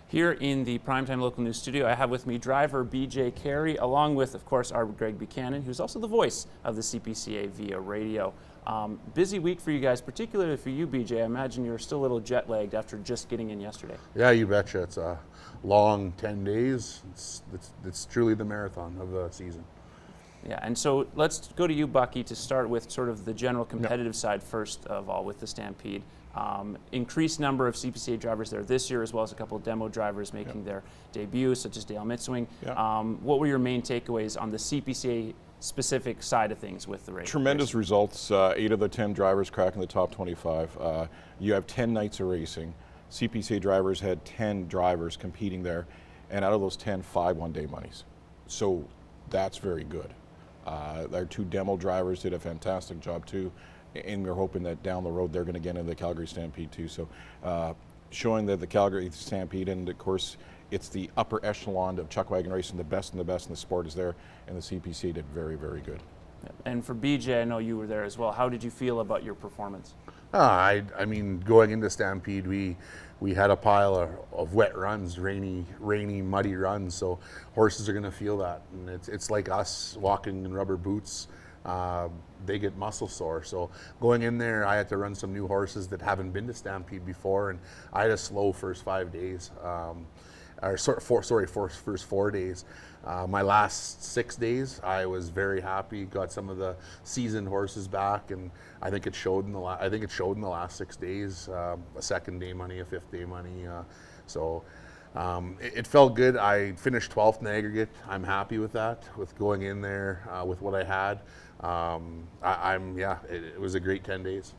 Here in the Primetime Local News studio, I have with me driver BJ Carey, along with, of course, our Greg Buchanan, who's also the voice of the CPCA via radio. Busy week for you guys, particularly for you, BJ. I imagine you're still a little jet lagged after just getting in yesterday. Yeah, you betcha. It's a long 10 days. It's truly the marathon of the season. Yeah, and so let's go to you, Bucky, to start with sort of the general competitive side first of all with the Stampede. Increased number of CPCA drivers there this year, as well as a couple of demo drivers making their debut, such as Dale Mitswing. What were your main takeaways on the CPCA specific side of things with the race? Tremendous results. 8 of the 10 drivers cracking the top 25. You have 10 nights of racing. CPCA drivers had 10 drivers competing there, and out of those 10, 5 one-day monies. So that's very good. Our 2 demo drivers did a fantastic job too, and we're hoping that down the road they're going to get into the Calgary Stampede too. So showing that the Calgary Stampede, and of course it's the upper echelon of chuck wagon racing, the best in the sport is there, and the CPCA did very, very good. And for BJ, I know you were there as well. How did you feel about your performance? I mean, going into Stampede, we had a pile of wet runs, rainy, muddy runs. So horses are going to feel that, and it's like us walking in rubber boots. They get muscle sore. So going in there, I had to run some new horses that haven't been to Stampede before, and I had a slow first 5 days. First 4 days. My last 6 days, I was very happy. Got some of the seasoned horses back, and I think it showed in the last 6 days. A second day money, a fifth day money. It felt good. I finished 12th in the aggregate. I'm happy with that. With going in there with what I had, it was a great 10 days.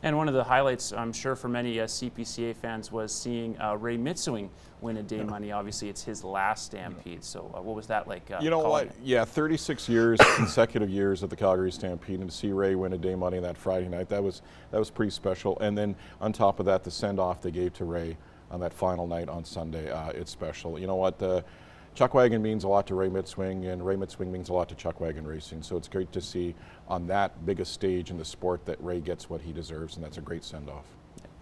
And one of the highlights, I'm sure, for many CPCA fans was seeing Ray Mitswing win a day money. Obviously, it's his last Stampede. So what was that like? You know what? Yeah, 36 years, consecutive years at the Calgary Stampede, and to see Ray win a day money that Friday night, that was pretty special. And then on top of that, the send-off they gave to Ray on that final night on Sunday, it's special. You know what? The chuck wagon means a lot to Ray Mitswing, and Ray Mitswing means a lot to chuck wagon racing. So it's great to see on that biggest stage in the sport that Ray gets what he deserves, and that's a great send-off.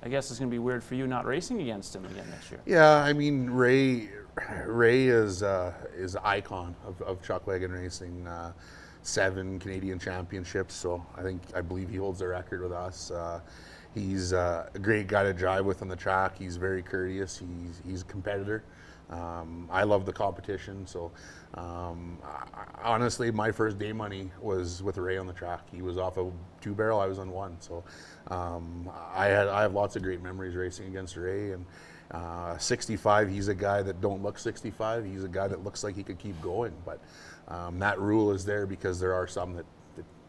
I guess it's going to be weird for you not racing against him again next year. Yeah, I mean, Ray is an icon of chuck wagon racing. 7 Canadian championships, so I believe he holds the record with us. He's a great guy to drive with on the track. He's very courteous. He's a competitor. I love the competition. So honestly, my first day money was with Ray on the track. He was off a 2-barrel. I was on 1. So I have lots of great memories racing against Ray. And 65, he's a guy that don't look 65. He's a guy that looks like he could keep going. But that rule is there because there are some that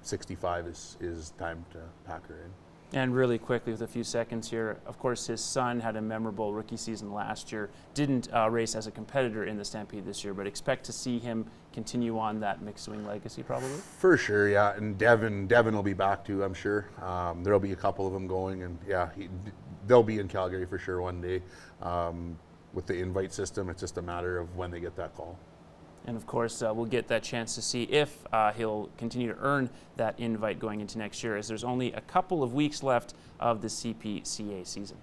65 is time to pack her in. And really quickly, with a few seconds here, of course, his son had a memorable rookie season last year. Didn't race as a competitor in the Stampede this year, but expect to see him continue on that mixed-wing legacy, probably? For sure, yeah. And Devin will be back too, I'm sure. There'll be a couple of them going, and yeah, they'll be in Calgary for sure one day. With the invite system, it's just a matter of when they get that call. And of course, we'll get that chance to see if he'll continue to earn that invite going into next year, as there's only a couple of weeks left of the CPCA season.